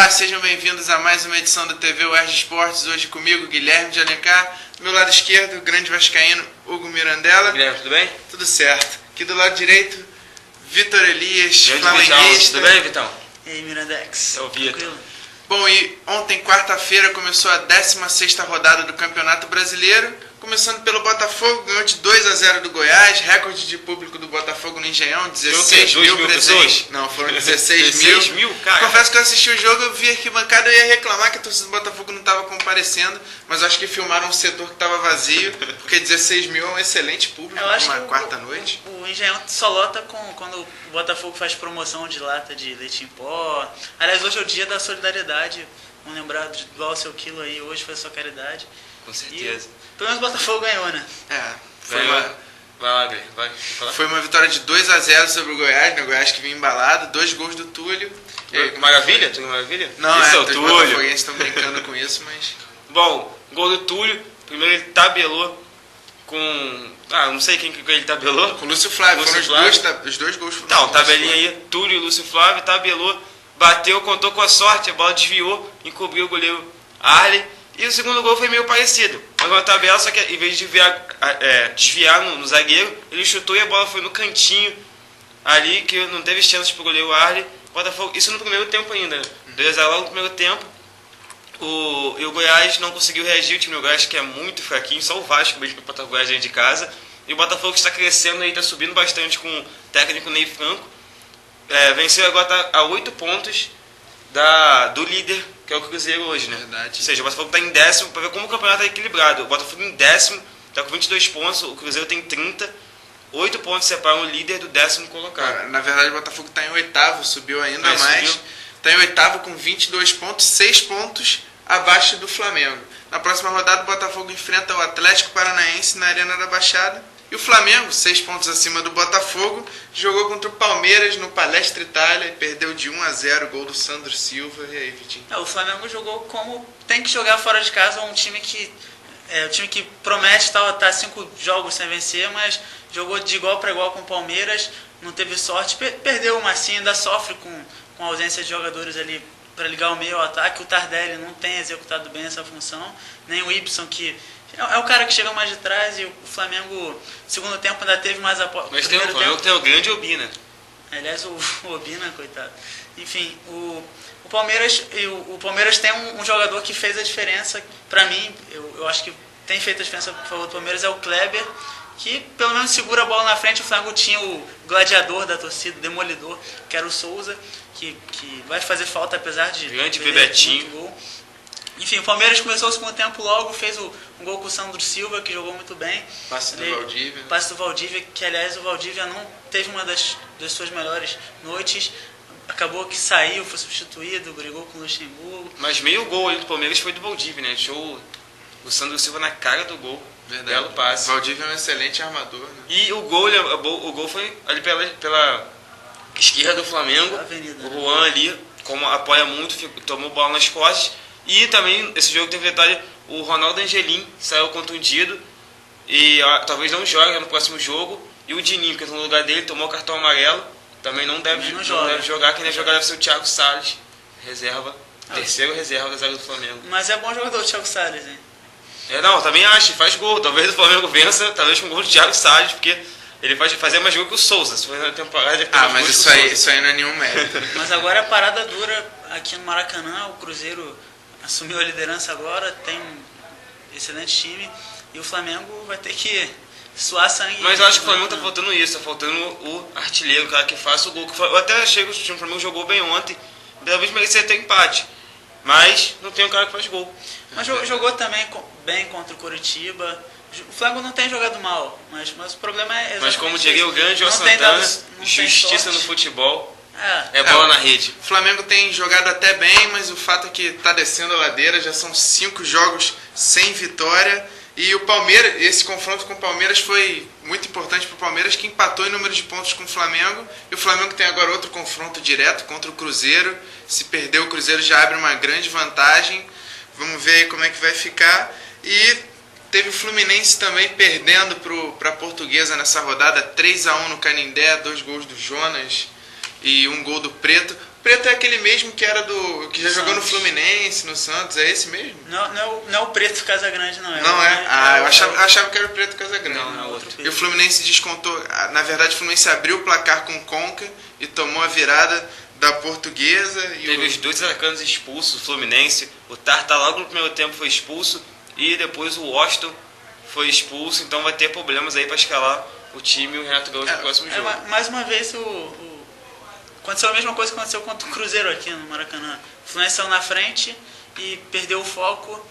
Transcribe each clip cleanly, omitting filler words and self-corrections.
Olá, sejam bem-vindos a mais uma edição do TV UERJ Esportes. Hoje comigo, Guilherme de Alencar. Do meu lado esquerdo, o grande vascaíno, Hugo Mirandella. Guilherme, tudo bem? Tudo certo. Aqui do lado direito, Vitor Elias, Grande flamenguista. Tudo bem, Vitão? E aí, Mirandex? É o Vitor. Tranquilo? Bom, e ontem, quarta-feira, começou a 16ª rodada do Campeonato Brasileiro. Começando pelo Botafogo, ganhou de 2-0 do Goiás, recorde de público do Botafogo no Engenhão, 16 mil presentes. Não, foram 16 mil. 16 mil, cara. Confesso que eu assisti o jogo, eu vi arquibancada e ia reclamar que a torcida do Botafogo não estava comparecendo, mas acho que filmaram um setor que estava vazio, porque 16 mil é um excelente público Eu acho numa que quarta-noite. O Engenhão só lota quando o Botafogo faz promoção de lata de leite em pó. Aliás, hoje é o dia da solidariedade. Vamos lembrar de doar o seu quilo aí, hoje foi a sua caridade. Com certeza. Pelo menos o Botafogo ganhou, né? Foi Ganhou. uma, Vai lá, Guilherme. Vai falar. foi uma vitória de 2-0 sobre o Goiás, né? O Goiás que vinha embalado, 2 gols do Túlio. Maravilha? Tu maravilha? Não, Isso é o os Túlio. botafoguenses estão brincando com isso, mas... Bom, gol do Túlio. Primeiro ele tabelou com... não sei quem que ele tabelou. Com o Lúcio Flávio, Lúcio foram Flávio. os dois gols foram Não, do Lúcio tabelinha Flávio. aí. Túlio e Lúcio Flávio, tabelou, bateu, contou com a sorte, a bola desviou, encobriu o goleiro Arley. E o segundo gol foi meio parecido. Mas uma tabela, só que em vez de desviar no zagueiro, ele chutou e a bola foi no cantinho ali, que não teve chances pro goleiro Arley. Botafogo, isso no primeiro tempo ainda, né? 2-0 logo no primeiro tempo. E o Goiás não conseguiu reagir, o time do Goiás que é muito fraquinho, só o Vasco mesmo para botar o Goiás dentro de casa. E o Botafogo está crescendo aí, está subindo bastante com o técnico Ney Franco. Venceu agora, tá a 8 pontos do líder, que é o Cruzeiro hoje, né? Verdade. Ou seja, o Botafogo está em 10º, para ver como o campeonato é equilibrado. O Botafogo em 10º, está com 22 pontos, o Cruzeiro tem 30, 8 pontos separam o líder do 10º colocado. Na verdade, o Botafogo está em 8º, subiu ainda mais. Subiu. Está em 8º com 22 pontos, 6 pontos abaixo do Flamengo. Na próxima rodada, o Botafogo enfrenta o Atlético Paranaense na Arena da Baixada. E o Flamengo, 6 pontos acima do Botafogo, jogou contra o Palmeiras no Palestra Itália e perdeu de 1-0, gol do Sandro Silva. E aí, Vitinho? O Flamengo jogou como tem que jogar fora de casa, um time que promete tá 5 jogos sem vencer, mas jogou de igual para igual com o Palmeiras, não teve sorte, perdeu uma assim, ainda sofre com a ausência de jogadores ali para ligar o meio ao ataque. O Tardelli não tem executado bem essa função, nem o Ibson, que é o cara que chega mais de trás, e o Flamengo, segundo tempo, ainda teve mais apoio. Mas tem o grande Obina. Aliás, o Obina, coitado. Enfim, o Palmeiras tem um jogador que fez a diferença. Para mim, eu acho que tem feito a diferença por favor do Palmeiras, é o Kleber, que pelo menos segura a bola na frente. O Flamengo tinha o gladiador da torcida, o demolidor, que era o Souza, que vai fazer falta apesar de... Grande perder Bebetinho. muito gol. Enfim, o Palmeiras começou o segundo tempo logo, fez um gol com o Sandro Silva, que jogou muito bem. Passe do Valdívia. Passe do Valdívia, que aliás o Valdívia não teve uma das suas melhores noites. Acabou que saiu, foi substituído, brigou com o Luxemburgo. Mas meio gol ali do Palmeiras foi do Valdívia, né? Deixou o Sandro Silva na cara do gol. Verdade. Belo passe. Valdívia é um excelente armador, né? E o gol foi ali pela esquerda do Flamengo. Avenida, O né? Juan ali, como apoia muito, tomou bola nas costas. E também, esse jogo teve detalhe, o Ronaldo Angelim saiu contundido e talvez não jogue no próximo jogo. E o Dininho, que entrou no lugar dele, tomou cartão amarelo, também não deve jogar. Quem deve jogar deve ser o Thiago Salles, reserva, terceiro reserva da zaga do Flamengo. Mas é bom jogador o Thiago Salles, hein? Também acho, faz gol. Talvez o Flamengo vença, talvez com o gol do Thiago Salles, porque ele fazia mais gol que o Souza. Se for na temporada, ele tem mais Mas gols que o Souza. isso aí não é nenhum mérito. Mas agora a parada dura aqui no Maracanã. O Cruzeiro assumiu a liderança agora, tem um excelente time, e o Flamengo vai ter que suar sangue. Mas eu acho que o Flamengo tá faltando isso, tá faltando o artilheiro, o cara que faça o gol. Eu até achei que o time do Flamengo jogou bem ontem, talvez merecia ter empate, mas não tem um cara que faz gol. Mas jogou também bem contra o Coritiba. O Flamengo não tem jogado mal, mas o problema é exatamente Mas como diria o grande João não tem Santana, não tem justiça sorte. no futebol É. é bola na rede. O Flamengo tem jogado até bem, mas o fato é que está descendo a ladeira, já são 5 jogos sem vitória. E o Palmeiras, esse confronto com o Palmeiras foi muito importante para o Palmeiras, que empatou em número de pontos com o Flamengo. E o Flamengo tem agora outro confronto direto contra o Cruzeiro. Se perder, o Cruzeiro já abre uma grande vantagem. Vamos ver aí como é que vai ficar. E teve o Fluminense também perdendo para a Portuguesa nessa rodada, 3-1 no Canindé, 2 gols do Jonas e 1 gol do Preto. Preto é aquele mesmo que era que já jogou no Santos. Fluminense, no Santos, é esse mesmo? Não é o Preto Casagrande, não. Não é? Ah, eu achava que era o Preto Casagrande. Não, é outro. E o Fluminense descontou, na verdade o Fluminense abriu o placar com o Conca e tomou a virada da Portuguesa. E Teve os dois atacantes expulsos, o Fluminense, o Tarta logo no primeiro tempo foi expulso e depois o Washington foi expulso, então vai ter problemas aí para escalar o time e o Renato Gaúcho no próximo jogo. Mais uma vez aconteceu a mesma coisa que aconteceu contra o Cruzeiro aqui no Maracanã. O Fluminense saiu na frente e perdeu o foco.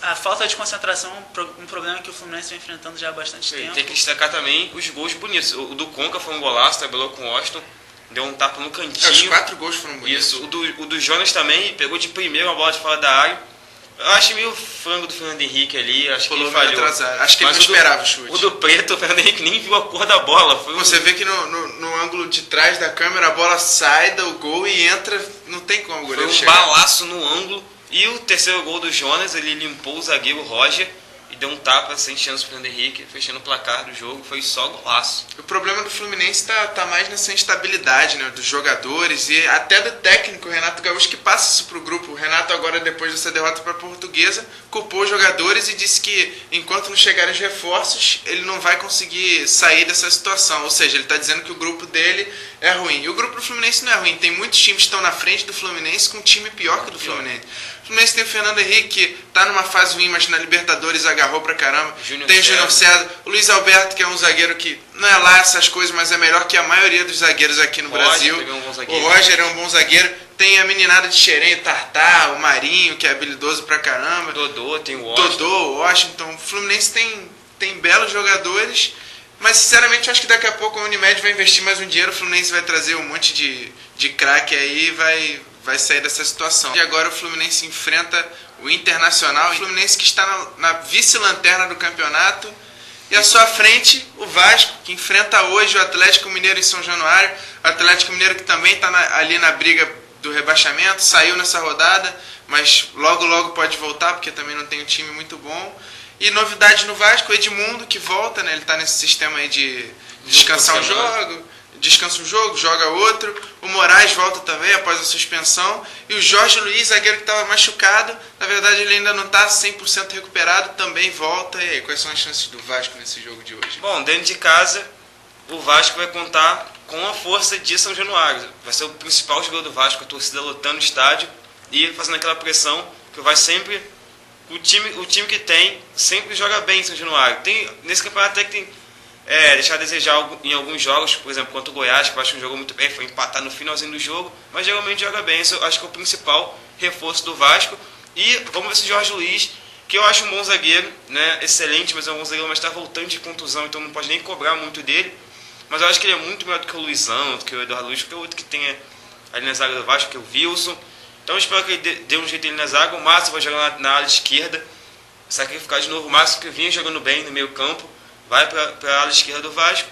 A falta de concentração é um problema que o Fluminense vem enfrentando já há bastante tempo. Tem que destacar também os gols bonitos. O do Conca foi um golaço, tabelou com o Washington, deu um tapa no cantinho. Os 4 gols foram bonitos. Isso, o do Jonas também, pegou de primeiro uma bola de fora da área. Eu acho meio frango do Fernando Henrique ali, acho que ele falhou. Acho que ele não esperava o chute. O do Preto, o Fernando Henrique nem viu a cor da bola. Você vê que no ângulo de trás da câmera a bola sai do gol e entra, não tem como o goleiro chegar. Foi um balaço no ângulo. E o terceiro gol do Jonas, ele limpou o zagueiro Roger e deu um tapa sem chance pro Fernando Henrique, fechando o placar do jogo, foi só golaço. O problema do Fluminense tá mais nessa instabilidade, né, dos jogadores e até do técnico Renato Gaúcho, que passa isso pro grupo. O Renato agora, depois dessa derrota para a Portuguesa, culpou os jogadores e disse que enquanto não chegarem os reforços, ele não vai conseguir sair dessa situação. Ou seja, ele está dizendo que o grupo dele é ruim. E o grupo do Fluminense não é ruim. Tem muitos times que estão na frente do Fluminense com um time pior que o do Fluminense. O Fluminense tem o Fernando Henrique, que tá numa fase ruim, mas na Libertadores agarrou pra caramba. Tem o Júnior César. O Luiz Alberto, que é um zagueiro que não é lá essas coisas, mas é melhor que a maioria dos zagueiros aqui no Brasil. O Roger é um bom zagueiro. Tem a meninada de Xerém, o Tartar, o Marinho, que é habilidoso pra caramba. Dodô, tem o Washington. O Washington. O Fluminense tem belos jogadores, mas sinceramente eu acho que daqui a pouco a Unimed vai investir mais um dinheiro. O Fluminense vai trazer um monte de craque aí e vai sair dessa situação. E agora o Fluminense enfrenta o Internacional, o Fluminense que está na vice-lanterna do campeonato, e à sua frente o Vasco, que enfrenta hoje o Atlético Mineiro em São Januário. O Atlético Mineiro que também está ali na briga do rebaixamento, saiu nessa rodada, mas logo pode voltar, porque também não tem um time muito bom. E novidade no Vasco, o Edmundo que volta, né? Ele está nesse sistema aí de descansar um jogo. Descansa um jogo, joga outro. O Moraes volta também após a suspensão. E o Jorge Luiz, zagueiro que estava machucado, na verdade ele ainda não está 100% recuperado, também volta. E aí, quais são as chances do Vasco nesse jogo de hoje? Bom, dentro de casa, o Vasco vai contar com a força de São Januário. Vai ser o principal jogador do Vasco, a torcida lotando o estádio e fazendo aquela pressão que vai sempre... O time que tem sempre joga bem em São Januário. Nesse campeonato até que tem... deixar a desejar em alguns jogos, por exemplo, contra o Goiás, que eu acho que jogou muito bem, foi empatar no finalzinho do jogo, mas geralmente joga bem. Isso eu acho que é o principal reforço do Vasco. E vamos ver se o Jorge Luiz, que eu acho um bom zagueiro, né, excelente, mas é um bom zagueiro, mas está voltando de contusão, então não pode nem cobrar muito dele. Mas eu acho que ele é muito melhor do que o Luizão, do que o Eduardo Luiz, que é o outro que tem ali na zaga do Vasco, que é o Wilson. Então eu espero que ele dê um jeito ali na zaga. O Márcio vai jogar na ala esquerda, sacrificar de novo o Márcio, que vinha jogando bem no meio campo. Vai para a ala esquerda do Vasco,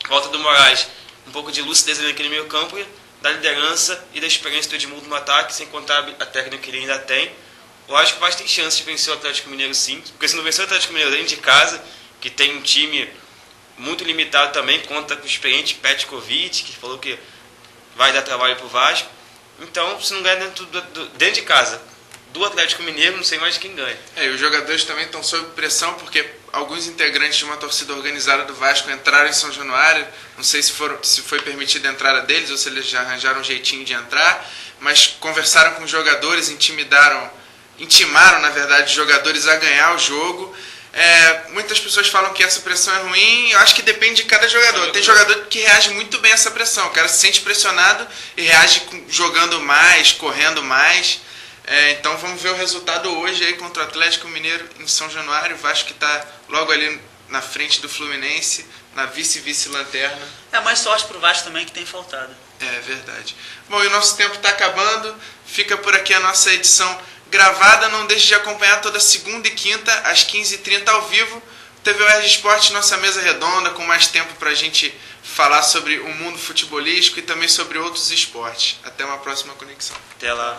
volta do Moraes, um pouco de lucidez ali naquele meio campo, da liderança e da experiência do Edmundo no ataque, sem contar a técnica que ele ainda tem. Eu acho que o Vasco tem chance de vencer o Atlético Mineiro sim, porque se não vencer o Atlético Mineiro dentro de casa, que tem um time muito limitado também, conta com o experiente Petkovic, que falou que vai dar trabalho para o Vasco. Então, se não ganhar dentro de casa do Atlético Mineiro, não sei mais quem ganha. E os jogadores também estão sob pressão, porque alguns integrantes de uma torcida organizada do Vasco entraram em São Januário. Não sei se foi permitida a entrada deles ou se eles já arranjaram um jeitinho de entrar, mas conversaram com os jogadores, intimaram, na verdade, os jogadores a ganhar o jogo. Muitas pessoas falam que essa pressão é ruim. Eu acho que depende de cada jogador. Tem jogador que reage muito bem a essa pressão. O cara se sente pressionado e reage jogando mais, correndo mais. Então vamos ver o resultado hoje aí contra o Atlético Mineiro em São Januário. O Vasco que está logo ali na frente do Fluminense, na vice-lanterna. Mais sorte pro Vasco também, que tem faltado. É verdade. Bom, e o nosso tempo está acabando. Fica por aqui a nossa edição gravada. Não deixe de acompanhar toda segunda e quinta às 15h30 ao vivo. TV UERJ Esporte, nossa mesa redonda, com mais tempo para a gente falar sobre o mundo futebolístico e também sobre outros esportes. Até uma próxima conexão. Até lá.